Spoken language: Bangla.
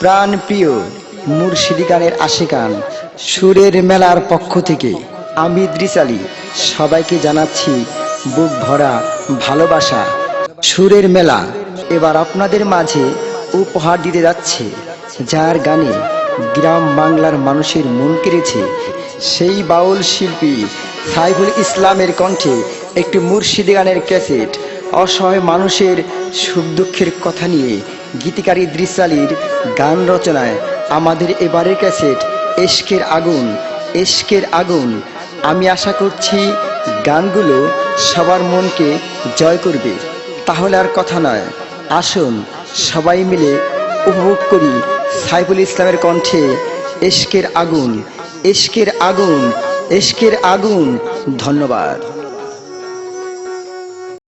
প্রাণ প্রিয় মুর্শিদি গানের আশিকান সুরের মেলার পক্ষ থেকে আমি ইদ্রিস আলী সবাইকে জানাচ্ছি বুক ভরা ভালোবাসা। সুরের মেলা এবার আপনাদের মাঝে উপহার দিতে যাচ্ছে, যার গানে গ্রাম বাংলার মানুষের মন কেড়েছে, সেই বাউল শিল্পী সাইফুল ইসলামের কণ্ঠে একটি মুর্শিদি গানের ক্যাসেট। অসহায় মানুষের সুখ দুঃখের কথা নিয়ে গীতিকার ইদ্রিস আলীর গান রচনায় আমাদের এবারের ক্যাসেট ইশকের আগুন। ইশকের আগুন। আমি আশা করছি গানগুলো সবার মনকে জয় করবে। তাহলে আর কথা নয়, আসুন সবাই মিলে উপভোগ করি সাইফুল ইসলামের কণ্ঠে ইশকের আগুন। ইশকের আগুন। ইশকের আগুন। ধন্যবাদ।